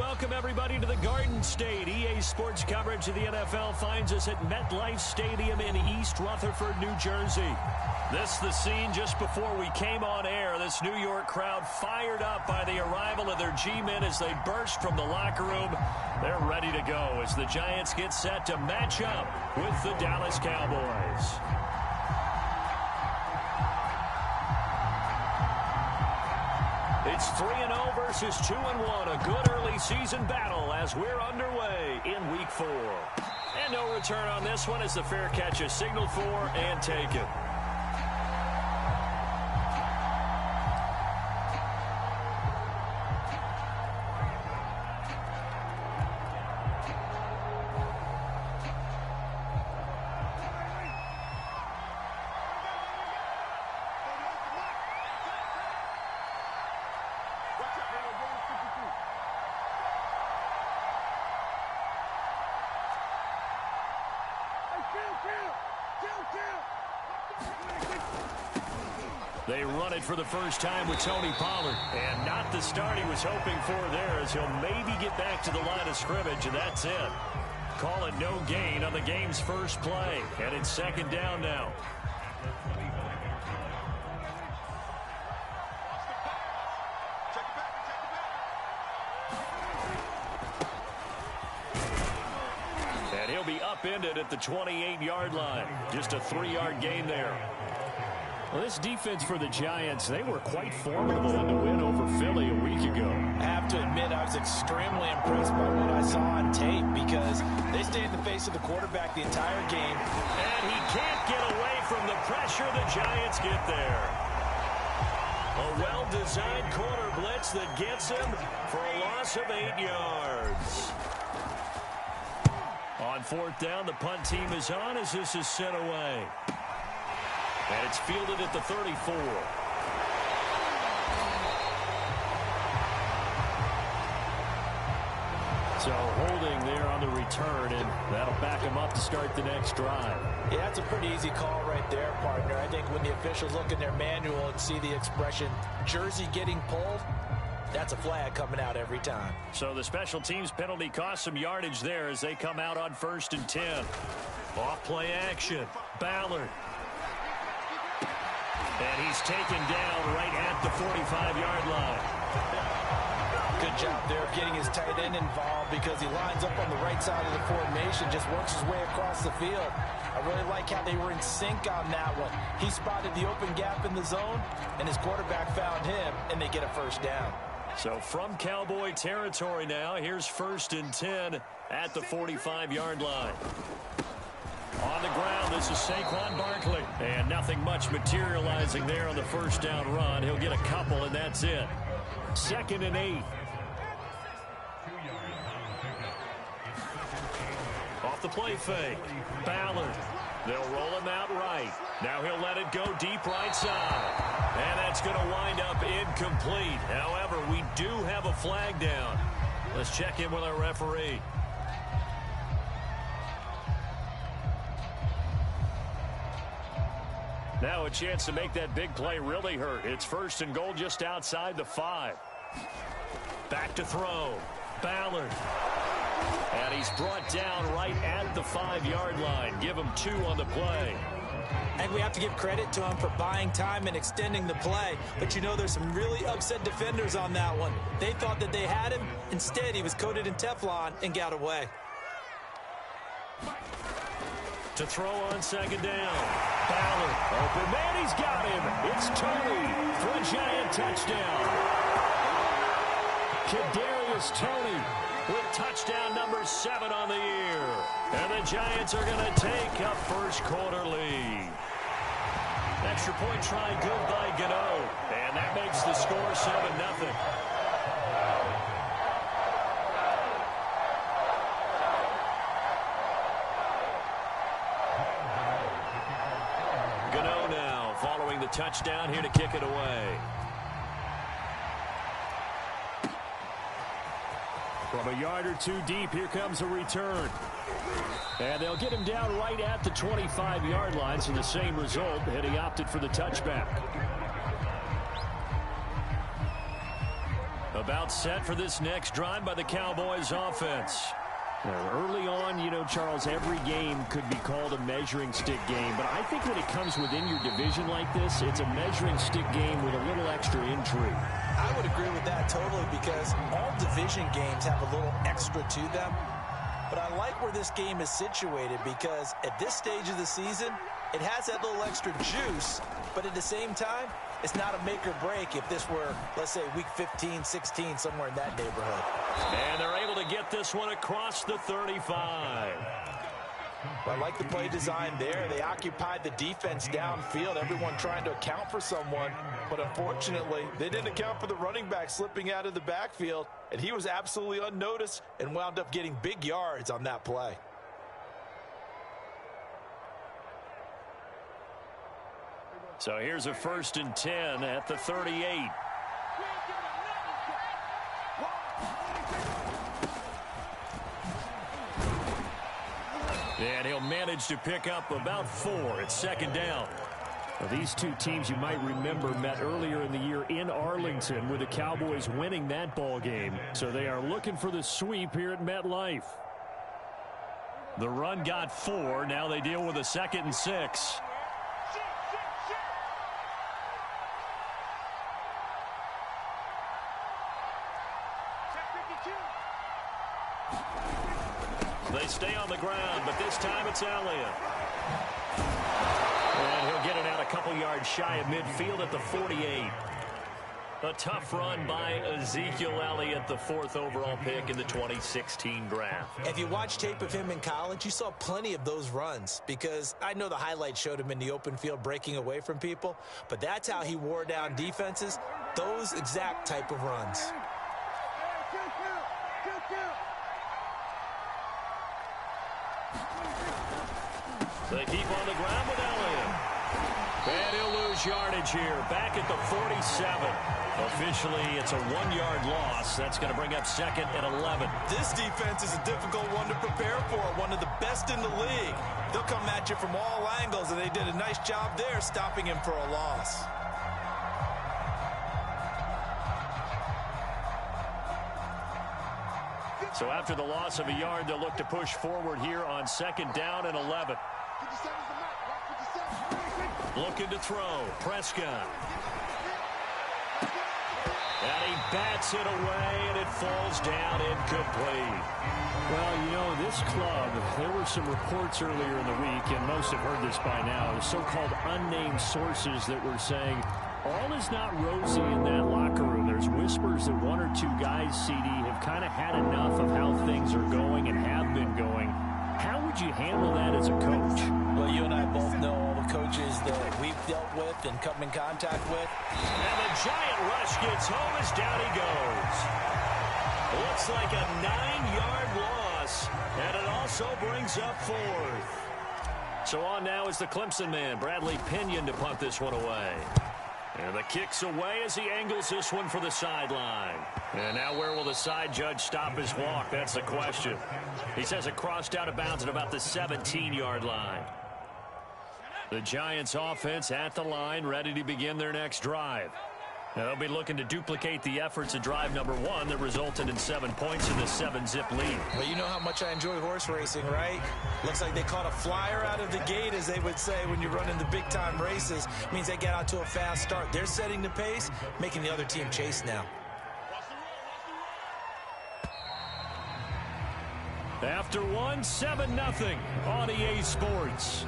welcome everybody to the Garden State. EA Sports coverage of the NFL finds us at MetLife Stadium in East Rutherford, New Jersey. This the scene just before we came on air. This New York crowd fired up by the arrival of their G-men as they burst from the locker room. They're ready to go as the Giants get set to match up with the Dallas Cowboys. It's 3-0 versus 2-1. A good early season battle as we're underway in Week 4. And no return on this one as the fair catch is signaled for and taken. They run it for the first time with Tony Pollard. And not the start he was hoping for there as he'll maybe get back to the line of scrimmage, and that's it. Call it no gain on the game's first play. And it's second down now. And he'll be upended at the 28-yard line. Just a 3-yard gain there. Well, this defense for the Giants, they were quite formidable in the win over Philly a week ago. I have to admit, I was extremely impressed by what I saw on tape because they stayed in the face of the quarterback the entire game. And he can't get away from the pressure. The Giants get there. A well-designed corner blitz that gets him for a loss of 8 yards. On fourth down, the punt team is on as this is sent away. And it's fielded at the 34. So holding there on the return, and that'll back him up to start the next drive. Yeah, that's a pretty easy call right there, partner. I think when the officials look in their manual and see the expression, jersey getting pulled, that's a flag coming out every time. So the special teams penalty cost some yardage there as they come out on 1st and 10. Off play action. Ballard. And he's taken down right at the 45-yard line. Good job there of getting his tight end involved because he lines up on the right side of the formation, just works his way across the field. I really like how they were in sync on that one. He spotted the open gap in the zone, and his quarterback found him, and they get a first down. So from Cowboy territory now, here's 1st and 10 at the 45-yard line. On the ground, this is Saquon Barkley. And nothing much materializing there on the first down run. He'll get a couple, and that's it. 2nd and 8. Off the play fake. Ballard. They'll roll him out right. Now he'll let it go deep right side. And that's going to wind up incomplete. However, we do have a flag down. Let's check in with our referee. Now a chance to make that big play really hurt. It's 1st and goal just outside the 5. Back to throw. Ballard. And he's brought down right at the 5-yard line. Give him 2 on the play. I think we have to give credit to him for buying time and extending the play. But you know there's some really upset defenders on that one. They thought that they had him. Instead, he was coated in Teflon and got away. To throw on 2nd down. Ballard. Open man, he's got him. It's Tony for a Giant touchdown. Kadarius Toney with touchdown number 7 on the year. And the Giants are going to take a first quarter lead. Extra point try good by Gano. And that makes the score 7-0. Gano now following the touchdown here to kick it away. From a yard or 2 deep, here comes a return. And they'll get him down right at the 25-yard line, so the same result, and he opted for the touchback. A About set for this next drive by the Cowboys offense. Now, early on, you know, Charles, every game could be called a measuring stick game. But I think when it comes within your division like this, it's a measuring stick game with a little extra intrigue. I would agree with that totally, because all division games have a little extra to them. But I like where this game is situated, because at this stage of the season, it has that little extra juice. But at the same time, it's not a make or break if this were, let's say, week 15, 16, somewhere in that neighborhood. And they're able to get this one across the 35. I like the play design there. They occupied the defense downfield, everyone trying to account for someone. But unfortunately, they didn't account for the running back slipping out of the backfield, and he was absolutely unnoticed and wound up getting big yards on that play. So here's a 1st and 10 at the 38. And he'll manage to pick up about 4 at 2nd down. Now, these two teams, you might remember, met earlier in the year in Arlington, with the Cowboys winning that ball game. So they are looking for the sweep here at MetLife. The run got 4. Now they deal with a 2nd and 6. They stay on the ground, but this time it's Elliott. And he'll get it out a couple yards shy of midfield at the 48. A tough run by Ezekiel Elliott, the 4th overall pick in the 2016 draft. If you watch tape of him in college, you saw plenty of those runs, because I know the highlights showed him in the open field breaking away from people, but that's how he wore down defenses, those exact type of runs. They keep on the ground with Elliott. And he'll lose yardage here, back at the 47. Officially, it's a 1-yard loss. That's going to bring up 2nd and 11. This defense is a difficult one to prepare for, one of the best in the league. They'll come at you from all angles, and they did a nice job there stopping him for a loss. So after the loss of a yard, they'll look to push forward here on 2nd down and 11. Looking to throw. Prescott. And he bats it away, and it falls down incomplete. Well, you know, this club, there were some reports earlier in the week, and most have heard this by now, so-called unnamed sources that were saying all is not rosy in that locker room. There's whispers that 1 or 2 guys, CD, have kind of had enough of how things are going and have been going. How would you handle that as a coach? Well, you and I both know all the coaches that we've dealt with and come in contact with. And the giant rush gets home as down he goes. Looks like a 9-yard loss, and it also brings up 4th. So on now is the Clemson man, Bradley Pinion, to punt this one away. And the kick's away as he angles this one for the sideline. And now where will the side judge stop his walk? That's the question. He says it crossed out of bounds at about the 17-yard line. The Giants offense at the line, ready to begin their next drive. Now they'll be looking to duplicate the efforts of drive number 1 that resulted in 7 points in the 7-zip lead. Well, you know how much I enjoy horse racing, right? Looks like they caught a flyer out of the gate, as they would say when you're running the big-time races. It means they get out to a fast start. They're setting the pace, making the other team chase now. After 1, 7-0 on EA Sports.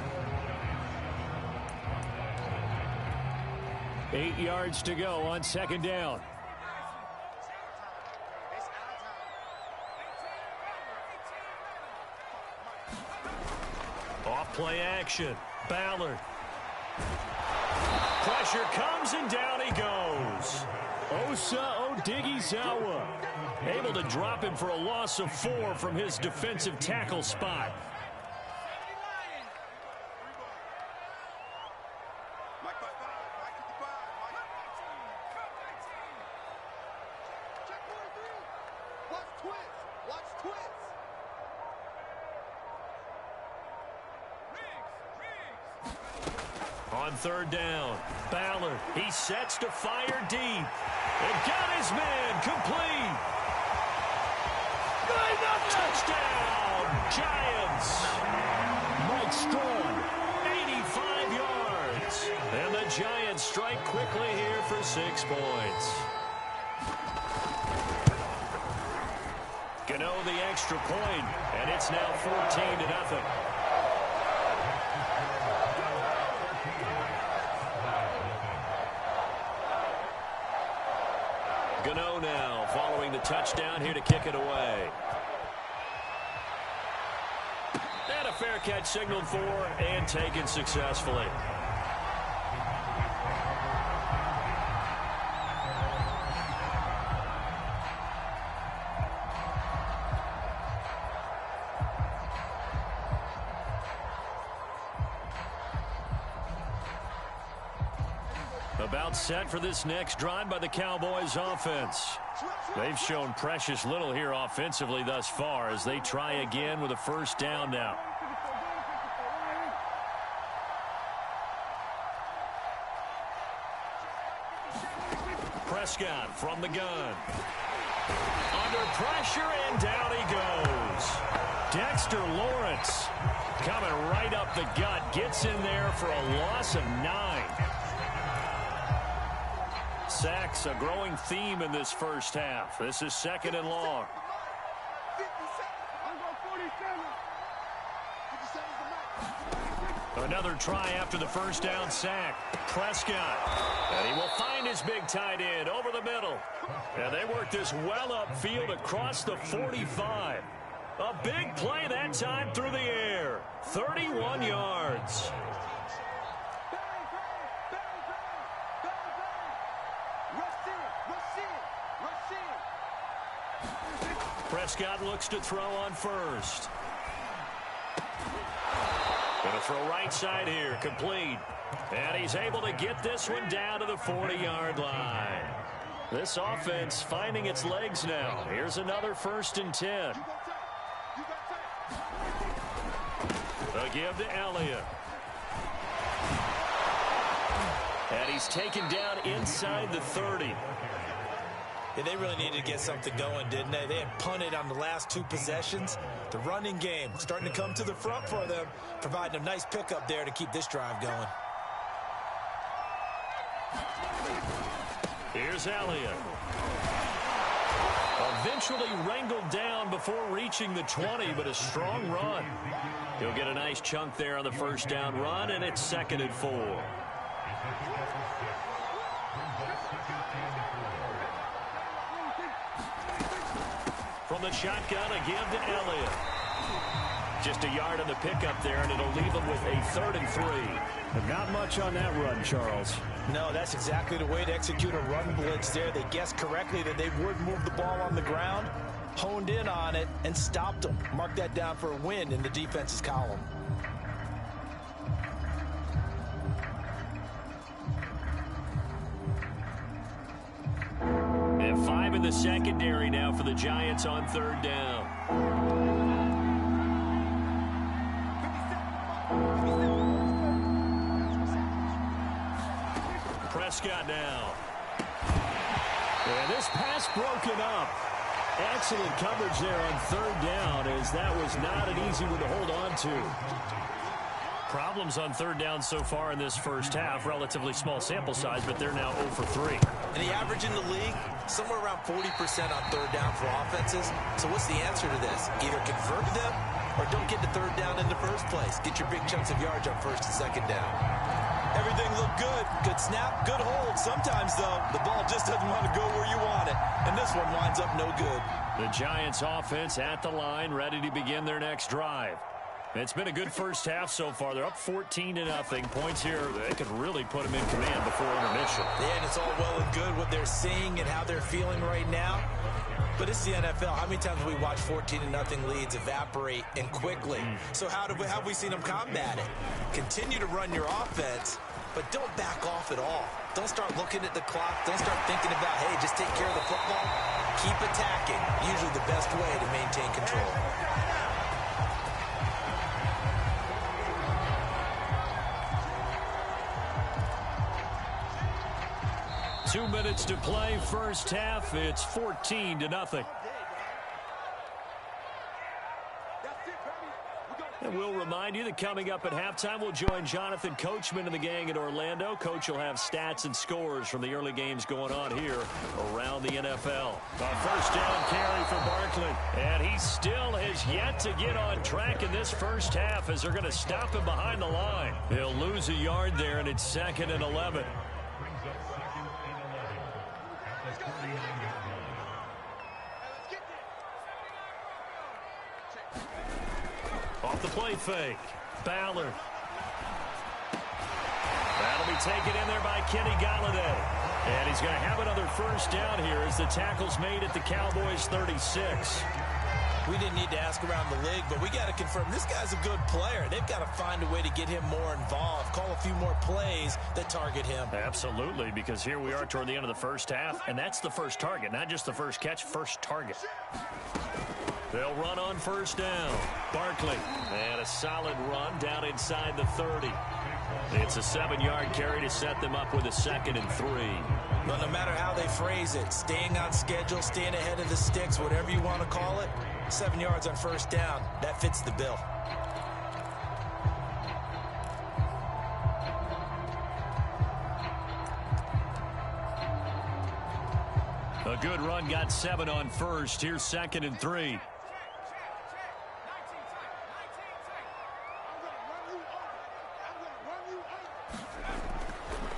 8 yards to go on 2nd down. Off play action. Ballard. Pressure comes and down he goes. Osa Odighizuwa able to drop him for a loss of 4 from his defensive tackle spot. On On third down, Ballard, he sets to fire deep. And got his man complete. Touchdown, Giants. Mike Strong, 85 yards. And the Giants strike quickly here for 6 points. Gano the extra point, and it's now 14-0. Gano now following the touchdown here to kick it away. And a fair catch signaled for and taken successfully. About set for this next drive by the Cowboys offense. They've shown precious little here offensively thus far as they try again with a first down now. Prescott from the gun. Under pressure, and down he goes. Dexter Lawrence coming right up the gut. Gets in there for a loss of 9. Sacks, a growing theme in this first half. This is 2nd and long. Another try after the first down sack. Prescott. And he will find his big tight end over the middle. And they work this well upfield across the 45. A big play that time through the air. 31 yards. Prescott looks to throw on first. Going to throw right side here, complete. And he's able to get this one down to the 40-yard line. This offense finding its legs now. Here's another 1st and 10. A give to Elliott. And he's taken down inside the 30. Yeah, they really needed to get something going, didn't they? They had punted on the last 2 possessions. The running game starting to come to the front for them, providing a nice pickup there to keep this drive going. Here's Elliott. Eventually wrangled down before reaching the 20, but a strong run. He'll get a nice chunk there on the first down run, and it's 2nd and 4. From the shotgun, a give to Elliott. Just a yard on the pickup there, and it'll leave him with a 3rd and 3. And not much on that run, Charles. No, that's exactly the way to execute a run blitz there. They guessed correctly that they would move the ball on the ground, honed in on it, and stopped them. Mark that down for a win in the defense's column. And 5 in the secondary now for the Giants on 3rd down. Prescott now. And this pass broken up. Excellent coverage there on 3rd down, as that was not an easy one to hold on to. Problems on 3rd down so far in this first half. Relatively small sample size, but they're now 0 for 3. And the average in the league, somewhere around 40% on 3rd down for offenses. So what's the answer to this? Either convert them or don't get to 3rd down in the first place. Get your big chunks of yards on 1st and 2nd down. Everything looked good. Good snap, good hold. Sometimes, though, the ball just doesn't want to go where you want it. And this one winds up no good. The Giants offense at the line, ready to begin their next drive. It's been a good first half so far. They're up 14-0. Points here, they could really put them in command before intermission. Yeah, and it's all well and good what they're seeing and how they're feeling right now. But it's the NFL. How many times have we watched 14-0 leads evaporate and quickly? So how have we seen them combat it? Continue to run your offense, but don't back off at all. Don't start looking at the clock. Don't start thinking about, hey, just take care of the football. Keep attacking. Usually the best way to maintain control. 2 minutes to play first half. It's 14-0. And we'll remind you that coming up at halftime, we'll join Jonathan Coachman and the gang in Orlando. Coach will have stats and scores from the early games going on here around the NFL. A first down carry for Barkley. And he still has yet to get on track in this first half as they're going to stop him behind the line. He'll lose a yard there, and it's 2nd and 11. Off the play fake. Ballard. That'll be taken in there by Kenny Golladay. And he's going to have another first down here as the tackle's made at the Cowboys 36. We didn't need to ask around the league, but we got to confirm this guy's a good player. They've got to find a way to get him more involved, call a few more plays that target him. Absolutely, because here we are toward the end of the first half, and that's the first target, not just the first catch, first target. They'll run on first down. Barkley. And a solid run down inside the 30. It's a 7-yard carry to set them up with a 2nd and 3. Well, no matter how they phrase it, staying on schedule, staying ahead of the sticks, whatever you want to call it, 7 yards on first down, that fits the bill. A good run, got 7 on first. Here's 2nd and 3.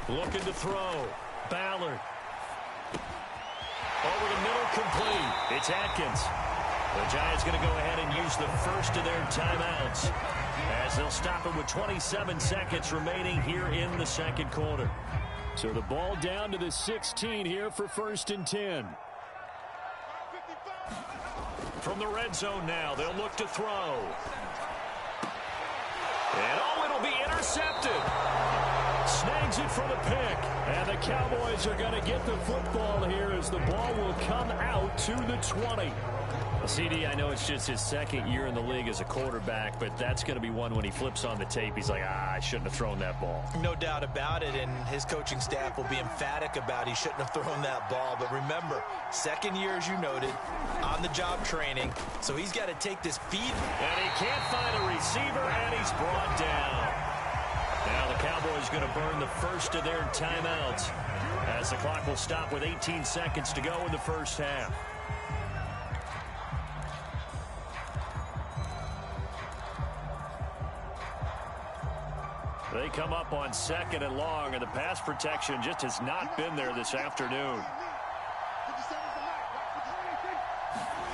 Looking to throw. Ballard. Over the middle, complete. It's Atkins. The Giants going to go ahead and use the first of their timeouts as they'll stop it with 27 seconds remaining here in the second quarter. So the ball down to the 16 here for 1st and 10. From the red zone now, they'll look to throw. And it'll be intercepted. Snags it for the pick. And the Cowboys are going to get the football here as the ball will come out to the 20. CD, I know it's just his 2nd year in the league as a quarterback, but that's going to be one when he flips on the tape. He's like, I shouldn't have thrown that ball. No doubt about it, and his coaching staff will be emphatic about he shouldn't have thrown that ball. But remember, 2nd year, as you noted, on-the-job training, so he's got to take this feed. And he can't find a receiver, and he's brought down. Now the Cowboys going to burn the first of their timeouts as the clock will stop with 18 seconds to go in the first half. They come up on 2nd and long, and the pass protection just has not been there this afternoon.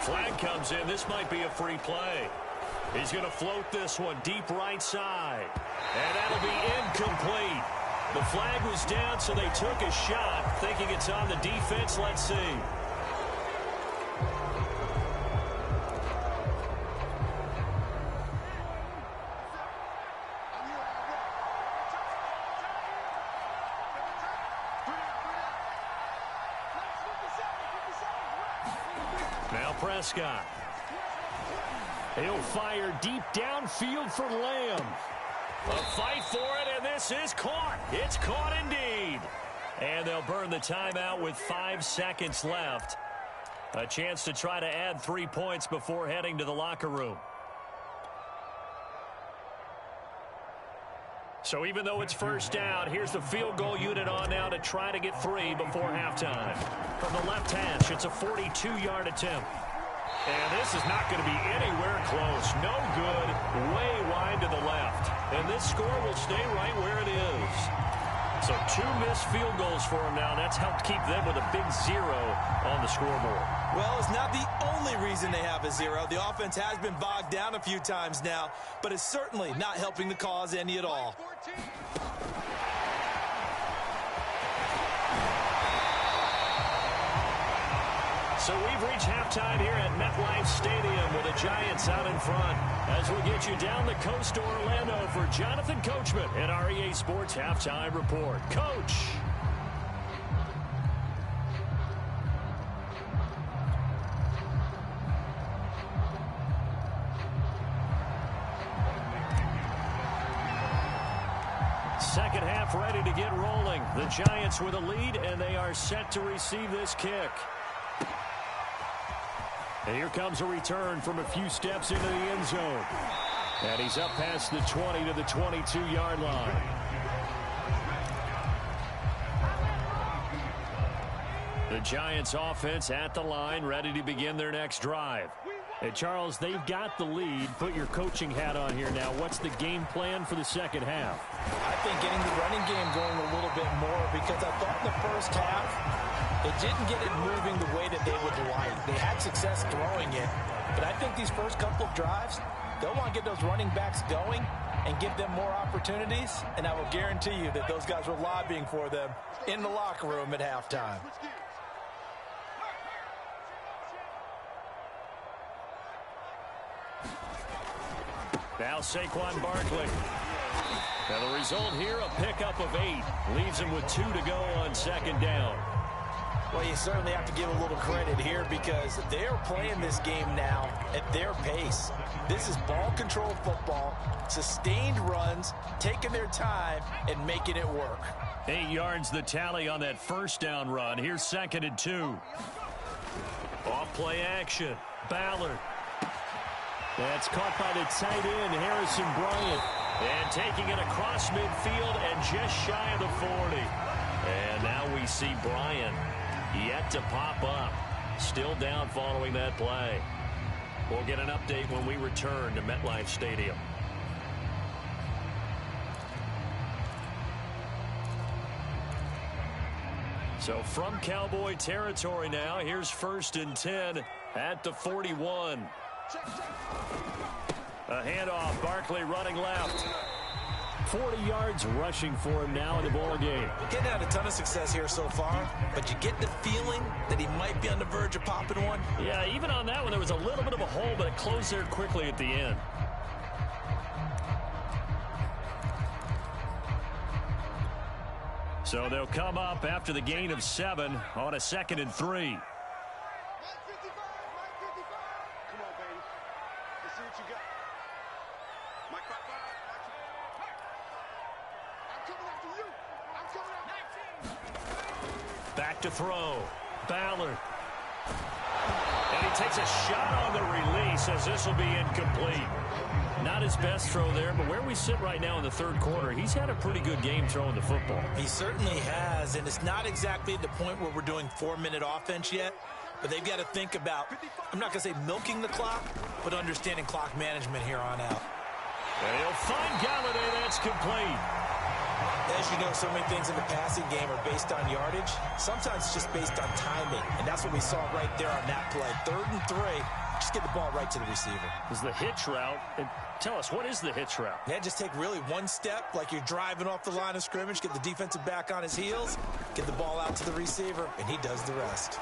Flag comes in. This might be a free play. He's going to float this one deep right side. And that'll be incomplete. The flag was down, so they took a shot, thinking it's on the defense. Let's see. Now Prescott. He'll fire deep downfield for Lamb. A fight for it, and this is caught. It's caught indeed. And they'll burn the timeout with 5 seconds left. A chance to try to add 3 points before heading to the locker room. So even though it's first down, here's the field goal unit on now to try to get 3 before halftime. From the left hash, it's a 42-yard attempt. And this is not going to be anywhere close. No good, way wide to the left. And this score will stay right where it is. So 2 missed field goals for them now. That's helped keep them with a big 0 on the scoreboard. Well, it's not the only reason they have a 0. The offense has been bogged down a few times now, but it's certainly not helping the cause any at all. So we've reached halftime here at MetLife Stadium with the Giants out in front. As we get you down the coast to Orlando for Jonathan Coachman at our EA Sports Halftime Report. Coach. second half ready to get rolling. The Giants with a lead, and they are set to receive this kick. And here comes a return from a few steps into the end zone. And he's up past the 20 to the 22-yard line. The Giants offense at the line, ready to begin their next drive. Hey, Charles, they've got the lead. Put your coaching hat on here now. What's the game plan for the second half? I think getting the running game going a little bit more, because I thought in the first half it didn't get it moving the way that they would like. They had success throwing it, but I think these first couple of drives, they'll want to get those running backs going and give them more opportunities, and I will guarantee you that those guys were lobbying for them in the locker room at halftime. Now Saquon Barkley. Now the result here, a pickup of 8. Leaves him with 2 to go on second down. Well, you certainly have to give a little credit here, because they're playing this game now at their pace. This is ball control football, sustained runs, taking their time and making it work. 8 yards the tally on that first down run. Here's 2nd and 2. Off play action. Ballard. That's caught by the tight end, Harrison Bryant. And taking it across midfield and just shy of the 40. And now we see Bryant yet to pop up. Still down following that play. We'll get an update when we return to MetLife Stadium. So from Cowboy territory now, here's 1st and 10 at the 41. A handoff, Barkley running left. 40 yards rushing for him now in the ball game. Getting out a ton of success here so far, but you get the feeling that he might be on the verge of popping one. Yeah, even on that one, there was a little bit of a hole, but it closed there quickly at the end. So they'll come up after the gain of 7 on a 2nd and 3. Back to throw. Ballard. And he takes a shot on the release, as this will be incomplete. Not his best throw there, but where we sit right now in the third quarter, he's had a pretty good game throwing the football. He certainly has, and it's not exactly at the point where we're doing 4-minute offense yet, but they've got to think about, I'm not going to say milking the clock, but understanding clock management here on out. And he'll find Galladay. That's complete. As you know, so many things in the passing game are based on yardage. Sometimes it's just based on timing, and that's what we saw right there on that play. 3rd and 3, just get the ball right to the receiver. Is the hitch route. And tell us, what is the hitch route? Yeah, just take really one step, like you're driving off the line of scrimmage, get the defensive back on his heels, get the ball out to the receiver, and he does the rest.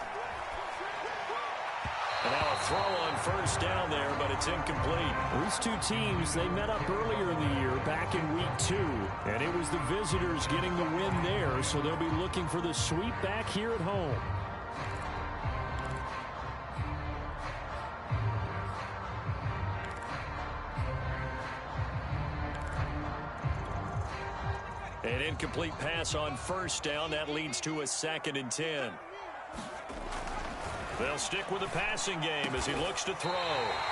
And now a throw on 1st down there, but it's incomplete. These two teams, they met up earlier in the year, back in week 2. And it was the visitors getting the win there, so they'll be looking for the sweep back here at home. An incomplete pass on 1st down. That leads to a 2nd and 10. They'll stick with the passing game as he looks to throw.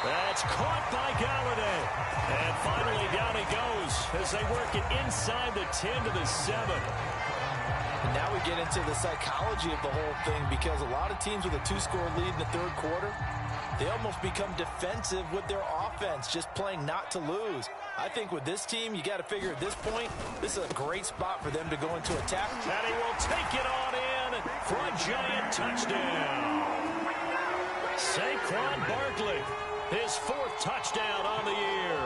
That's caught by Galladay. And finally down he goes as they work it inside the 10 to the 7. And now we get into the psychology of the whole thing, because a lot of teams with a 2-score lead in the third quarter, they almost become defensive with their offense, just playing not to lose. I think with this team, you got to figure at this point, this is a great spot for them to go into attack. And he will take it on in for a Giant touchdown. Saquon Barkley, his 4th touchdown on the year.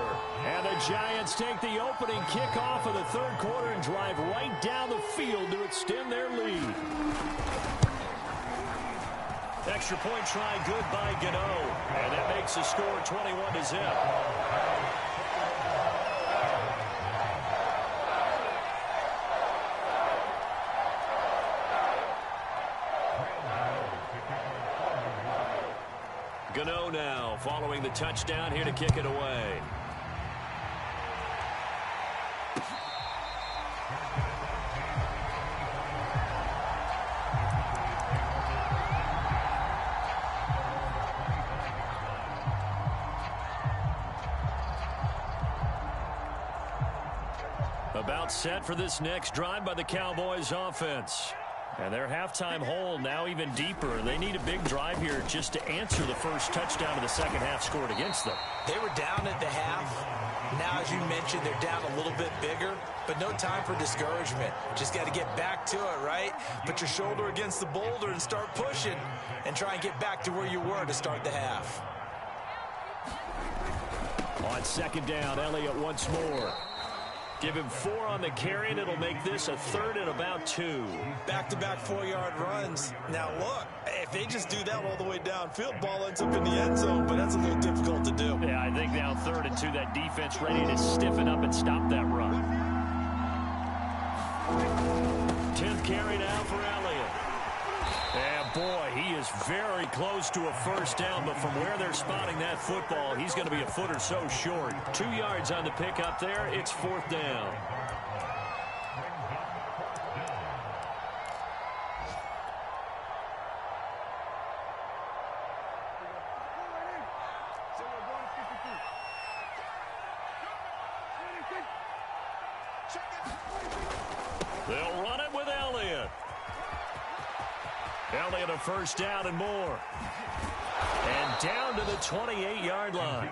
And the Giants take the opening kickoff of the third quarter and drive right down the field to extend their lead. Extra point try good by Gano. And that makes the score 21 to zip. Gano now following the touchdown, here to kick it away. About set for this next drive by the Cowboys offense. And their halftime hole now even deeper. They need a big drive here just to answer the first touchdown of the second half scored against them. They were down at the half. Now, as you mentioned, they're down a little bit bigger, but no time for discouragement. Just got to get back to it, right? Put your shoulder against the boulder and start pushing and try and get back to where you were to start the half. On second down, Elliott once more. Give him 4 on the carry, and it'll make this a 3rd and about 2. Back-to-back 4-yard runs. Now, look, if they just do that all the way downfield, ball ends up in the end zone, but that's a little difficult to do. Yeah, I think now 3rd and 2, that defense ready to stiffen up and stop that run. 10th carry now for Elliott. And, boy, he is very close to a first down, but from where they're spotting that football, he's going to be a foot or so short. 2 yards on the pickup there. It's 4th down. They'll run it with Elliott. Elliott a first down and more. And down to the 28-yard line.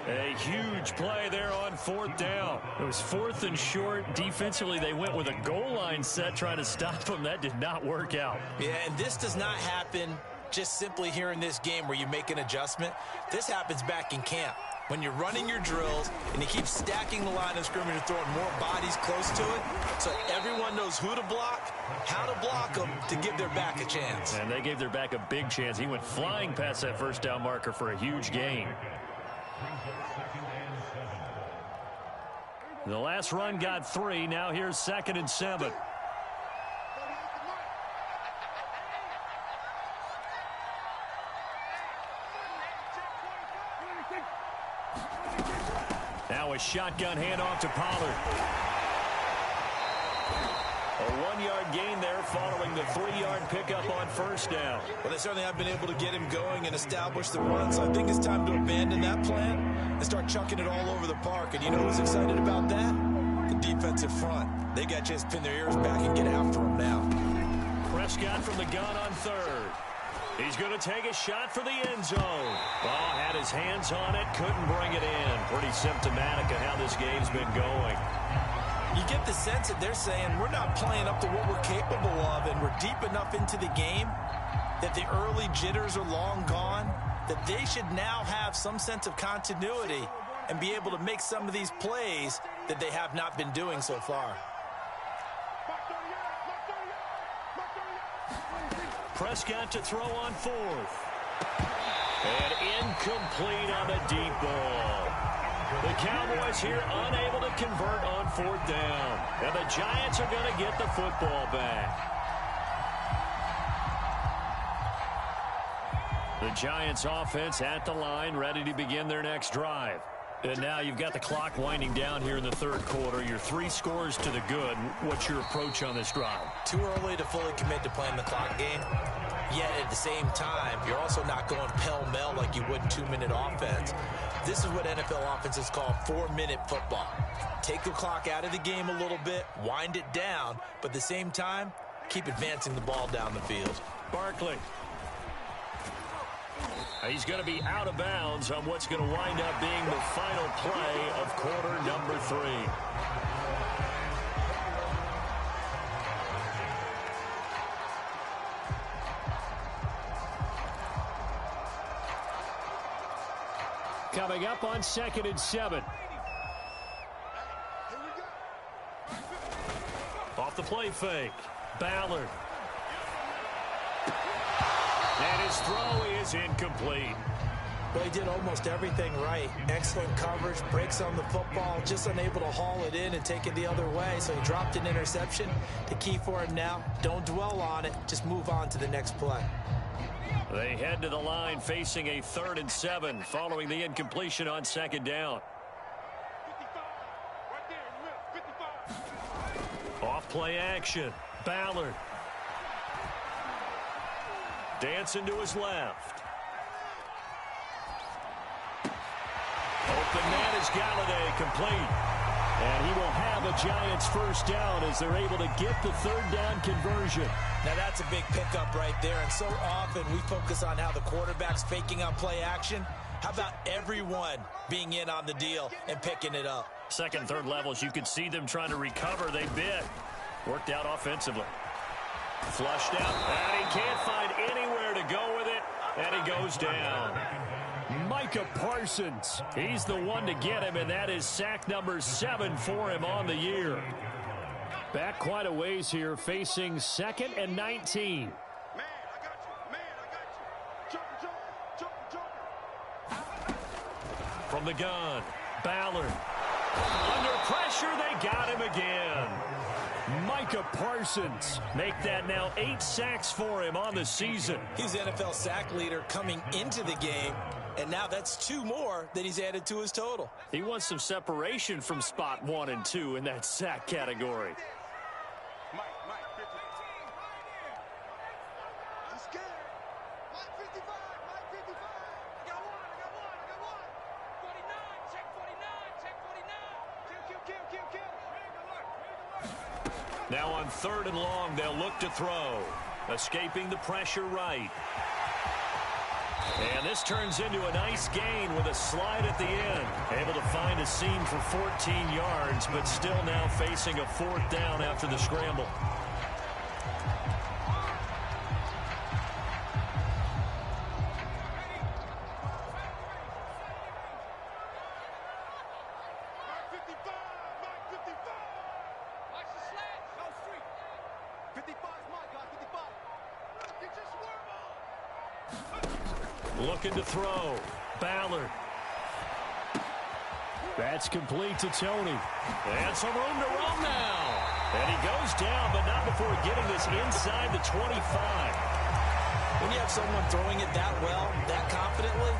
A huge play there on 4th down. It was 4th and short. Defensively, they went with a goal line set trying to stop them. That did not work out. Yeah, and this does not happen just simply here in this game where you make an adjustment. This happens back in camp. When you're running your drills and you keep stacking the line of scrimmage and throwing more bodies close to it, so everyone knows who to block, how to block them to give their back a chance. And they gave their back a big chance. He went flying past that first down marker for a huge gain. The last run got 3. Now here's 2nd and 7. Now a shotgun handoff to Pollard. A 1-yard gain there following the 3-yard pickup on first down. Well, they certainly have been able to get him going and establish the run, so I think it's time to abandon that plan and start chucking it all over the park. And you know who's excited about that? The defensive front. They got a chance to pin their ears back and get after him now. Prescott from the gun on 3rd. He's going to take a shot for the end zone. Ball had his hands on it, couldn't bring it in. Pretty symptomatic of how this game's been going. You get the sense that they're saying we're not playing up to what we're capable of, and we're deep enough into the game that the early jitters are long gone, that they should now have some sense of continuity and be able to make some of these plays that they have not been doing so far. Prescott to throw on 4th. And incomplete on the deep ball. The Cowboys here unable to convert on 4th down. And the Giants are going to get the football back. The Giants offense at the line, ready to begin their next drive. And now you've got the clock winding down here in the 3rd quarter. You're 3 scores to the good. What's your approach on this drive? Too early to fully commit to playing the clock game. Yet at the same time, you're also not going pell-mell like you would 2-minute offense. This is what NFL offenses call 4-minute football. Take the clock out of the game a little bit, wind it down, but at the same time, keep advancing the ball down the field. Barkley. He's going to be out of bounds on what's going to wind up being the final play of quarter number 3. Coming up on 2nd and 7. Off the play fake. Ballard. And his throw is incomplete. Well, he did almost everything right. Excellent coverage, breaks on the football, just unable to haul it in and take it the other way. So he dropped an interception. The key for him now, don't dwell on it. Just move on to the next play. They head to the line facing a 3rd and 7 following the incompletion on 2nd down. Off play action. Ballard. Dancing to his left. Open man is Galladay, complete. And he will have a Giants first down as they're able to get the third down conversion. Now that's a big pickup right there, and so often we focus on how the quarterback's faking on play action. How about everyone being in on the deal and picking it up? Second, third levels, you could see them trying to recover. They bit. Worked out offensively. Flushed out, and he can't find anywhere to go with it, and he goes down. Micah Parsons, he's the one to get him, and that is sack number 7 for him on the year. Back quite a ways here, facing 2nd and 19. Man, I got you. Man, I got you. Jump. From the gun, Ballard. Under pressure, they got him again. Micah Parsons make that now 8 sacks for him on the season. He's NFL sack leader coming into the game, and now that's 2 more that he's added to his total. He wants some separation from spot 1 and 2 in that sack category. Mike, 50. I'm scared. Mike 55. Mike 55. I got one. 49. Check 49. Kill. Now on 3rd and long, they'll look to throw. Escaping the pressure right. And this turns into a nice gain with a slide at the end. Able to find a seam for 14 yards, but still now facing a 4th down after the scramble. Looking to throw. Ballard. That's complete to Tony. And some room to roam now. And he goes down, but not before getting this inside the 25. When you have someone throwing it that well, that confidently,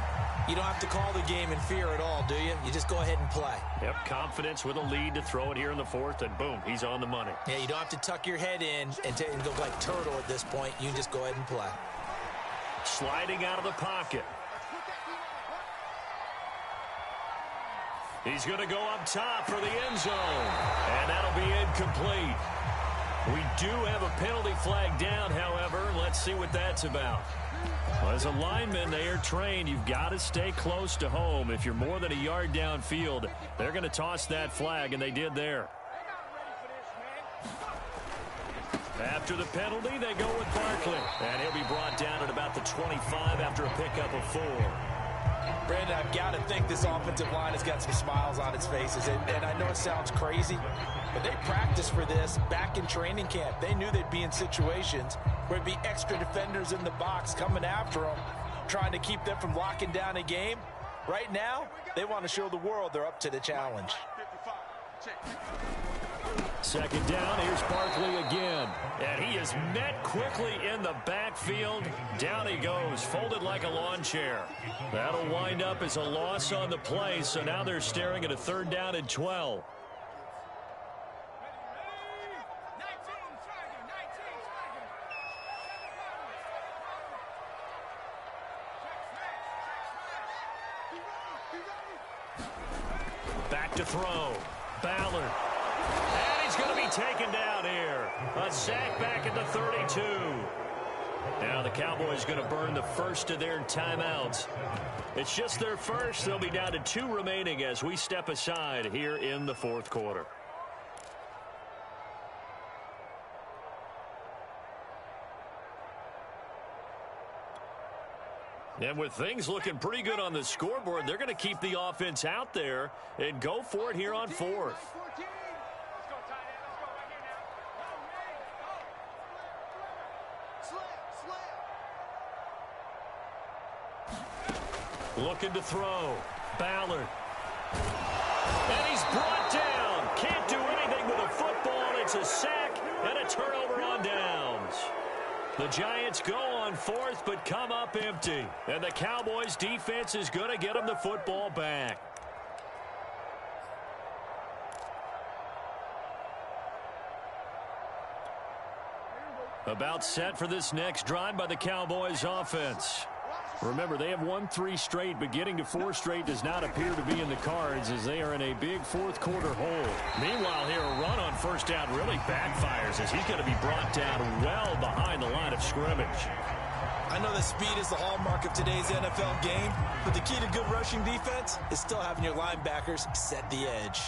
you don't have to call the game in fear at all, do you? You just go ahead and play. Yep, confidence with a lead to throw it here in the 4th, and boom, he's on the money. Yeah, you don't have to tuck your head in and go like turtle at this point. You can just go ahead and play. Sliding out of the pocket. He's going to go up top for the end zone. And that'll be incomplete. We do have a penalty flag down, however. Let's see what that's about. Well, as a lineman, they are trained. You've got to stay close to home. If you're more than a yard downfield, they're going to toss that flag, and they did there. After the penalty, they go with Barkley. And he'll be brought down at about the 25 after a pickup of 4. Brandon, I've got to think this offensive line has got some smiles on its faces. And I know it sounds crazy, but they practiced for this back in training camp. They knew they'd be in situations where it'd be extra defenders in the box coming after them, trying to keep them from locking down a game. Right now, they want to show the world they're up to the challenge. 55. 2nd down, here's Barkley again. And he is met quickly in the backfield. Down he goes, folded like a lawn chair. That'll wind up as a loss on the play, so now they're staring at a 3rd down and 12. Back to throw. Ballard. And he's going to be taken down here. A sack back at the 32. Now the Cowboys going to burn the first of their timeouts. It's just their first. They'll be down to 2 remaining as we step aside here in the 4th quarter. And with things looking pretty good on the scoreboard, they're going to keep the offense out there and go for it here on 4th. Looking to throw. Ballard. And he's brought down. Can't do anything with a football. It's a sack and a turnover on downs. The Giants go on 4th but come up empty. And the Cowboys defense is going to get them the football back. About set for this next drive by the Cowboys offense. Remember, they have won 3 straight, but getting to 4 straight does not appear to be in the cards as they are in a big fourth-quarter hole. Meanwhile, here, a run on first down really backfires as he's going to be brought down well behind the line of scrimmage. I know that speed is the hallmark of today's NFL game, but the key to good rushing defense is still having your linebackers set the edge.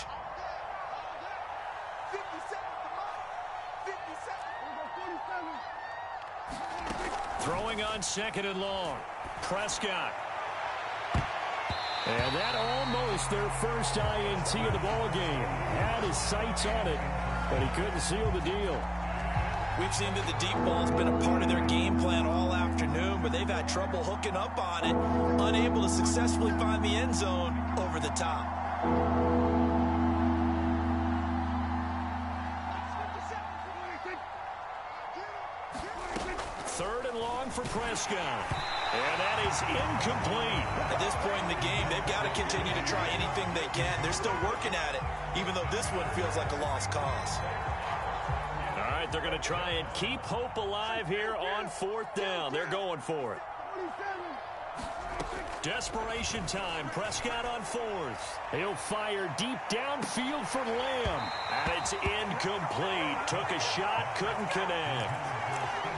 50 seconds to mark. 50 seconds. Throwing on second and long. Prescott. And that almost their first INT of the ball game. Had his sights on it, but he couldn't seal the deal. We've seen that the deep ball's been a part of their game plan all afternoon, but they've had trouble hooking up on it, unable to successfully find the end zone over the top. Third and long for Prescott. And that is incomplete. At this point in the game, they've got to continue to try anything they can. They're still working at it, even though this one feels like a lost cause. All right, they're going to try and keep hope alive here on fourth down. They're going for it. Desperation time. Prescott on fourth. He'll fire deep downfield for Lamb. And it's incomplete. Took a shot, couldn't connect.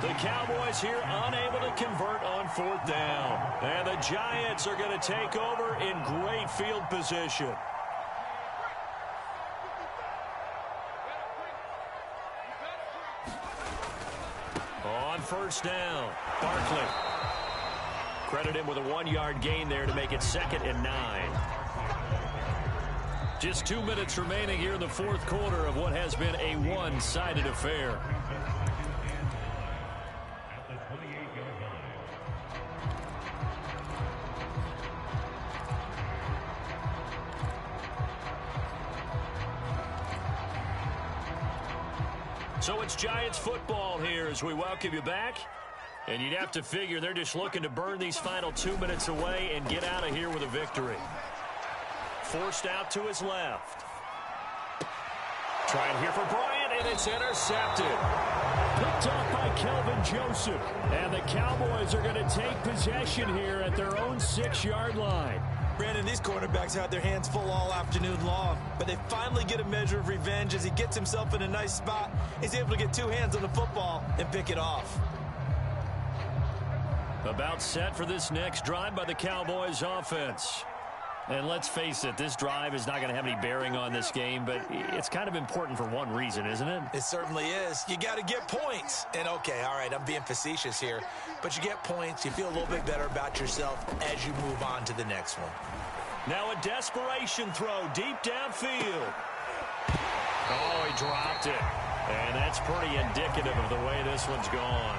The Cowboys here unable to convert on fourth down. And the Giants are going to take over in great field position. On first down, Barkley. Credit him with a 1-yard gain there to make it 2nd and 9. Just 2 minutes remaining here in the fourth quarter of what has been a one-sided affair. So it's Giants football here as we welcome you back. And you'd have to figure they're just looking to burn these final 2 minutes away and get out of here with a victory. Forced out to his left. Trying here for Bryant, and it's intercepted. Picked off by Kelvin Joseph. And the Cowboys are going to take possession here at their own 6-yard line. Brandon, these quarterbacks had their hands full all afternoon long, but they finally get a measure of revenge as he gets himself in a nice spot. He's able to get 2 hands on the football and pick it off. About set for this next drive by the Cowboys offense. And let's face it, this drive is not going to have any bearing on this game, but it's kind of important for one reason, isn't it? It certainly is. You got to get points. And okay, all right, I'm being facetious here, but you get points, you feel a little bit better about yourself as you move on to the next one. Now a desperation throw deep downfield. Oh, he dropped it. And that's pretty indicative of the way this one's gone.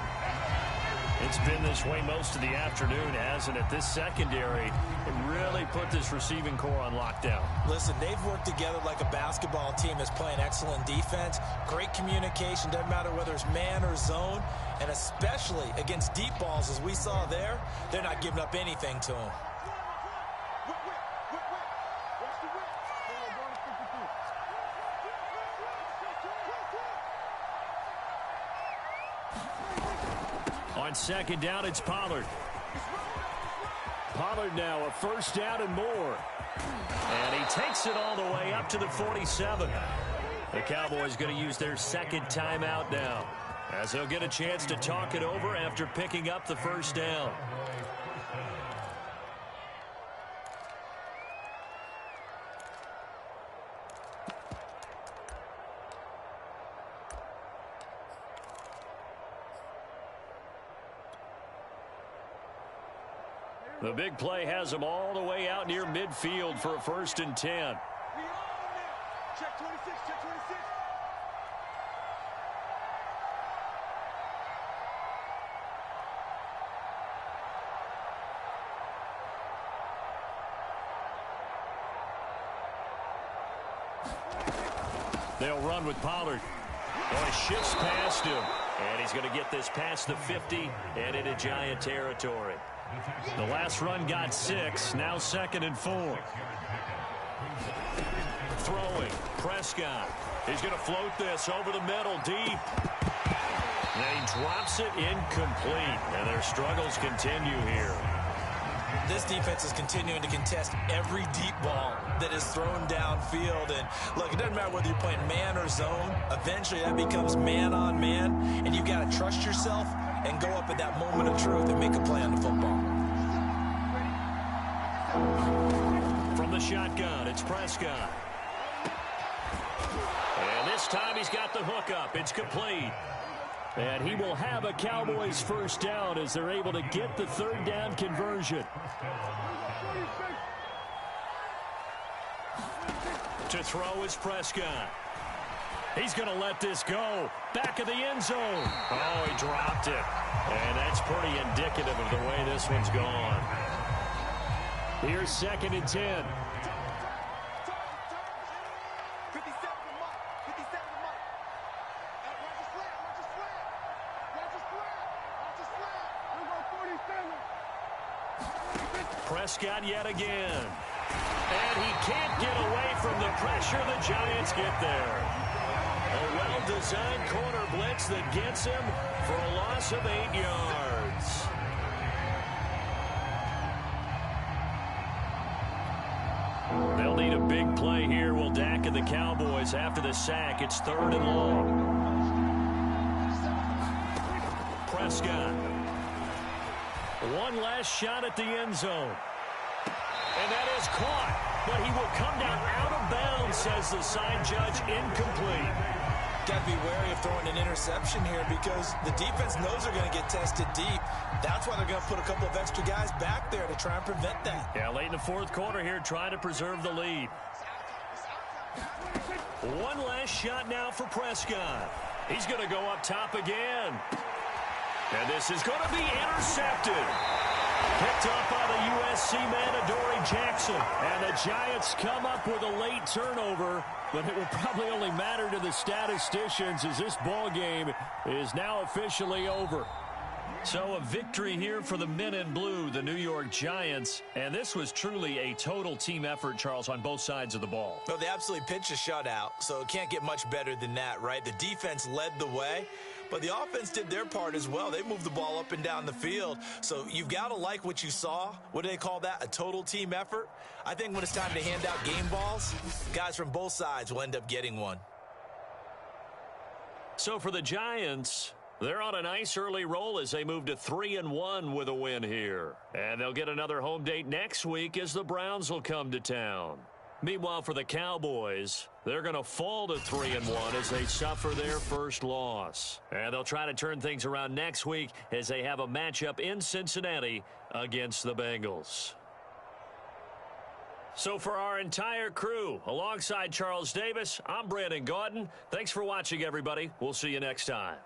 It's been this way most of the afternoon, hasn't it? This secondary really put this receiving core on lockdown. Listen, they've worked together like a basketball team that's playing excellent defense. Great communication, doesn't matter whether it's man or zone. And especially against deep balls, as we saw there, they're not giving up anything to them. On second down, it's Pollard. Pollard now a first down and more. And he takes it all the way up to the 47. The Cowboys going to use their second timeout now, as they'll get a chance to talk it over after picking up the first down. The big play has them all the way out near midfield for a 1st and 10. We on now. Check 26, check 26. They'll run with Pollard. Oh, he shifts past him. And he's going to get this past the 50 and into Giant territory. The last run got 6. Now 2nd and 4. Throwing. Prescott. He's going to float this over the middle deep. And he drops it incomplete. And their struggles continue here. This defense is continuing to contest every deep ball that is thrown downfield. And look, it doesn't matter whether you're playing man or zone. Eventually that becomes man on man. And you've got to trust yourself and go up at that moment of truth and make a play on the football. From the shotgun, it's Prescott. And this time he's got the hook up. It's complete. And he will have a Cowboys first down as they're able to get the third down conversion. To throw is Prescott. He's going to let this go. Back of the end zone. Oh, he dropped it. And that's pretty indicative of the way this one's gone. Here's 2nd and 10. Prescott yet again. And he can't get away from the pressure. The Giants get there. A well-designed corner blitz that gets him for a loss of 8 yards. They'll need a big play here. Will Dak and the Cowboys after the sack. It's 3rd and long. Prescott. One last shot at the end zone. And that is caught. But he will come down out of bounds, says the side judge. Incomplete. Got to be wary of throwing an interception here because the defense knows they're going to get tested deep. That's why they're going to put a couple of extra guys back there to try and prevent that. Yeah, late in the 4th quarter here, trying to preserve the lead. One last shot now for Prescott. He's going to go up top again. And this is going to be intercepted. Picked up by the USC man, Adoree Jackson. And the Giants come up with a late turnover, but it will probably only matter to the statisticians as this ball game is now officially over. So a victory here for the men in blue, the New York Giants. And this was truly a total team effort, Charles, on both sides of the ball. Well, they absolutely pitched a shutout, so it can't get much better than that, right? The defense led the way, but the offense did their part as well. They moved the ball up and down the field. So you've got to like what you saw. What do they call that? A total team effort? I think when it's time to hand out game balls, guys from both sides will end up getting one. So for the Giants, they're on a nice early roll as they move to 3-1 with a win here. And they'll get another home date next week as the Browns will come to town. Meanwhile, for the Cowboys, they're going to fall to 3-1 as they suffer their first loss. And they'll try to turn things around next week as they have a matchup in Cincinnati against the Bengals. So for our entire crew, alongside Charles Davis, I'm Brandon Gaudin. Thanks for watching, everybody. We'll see you next time.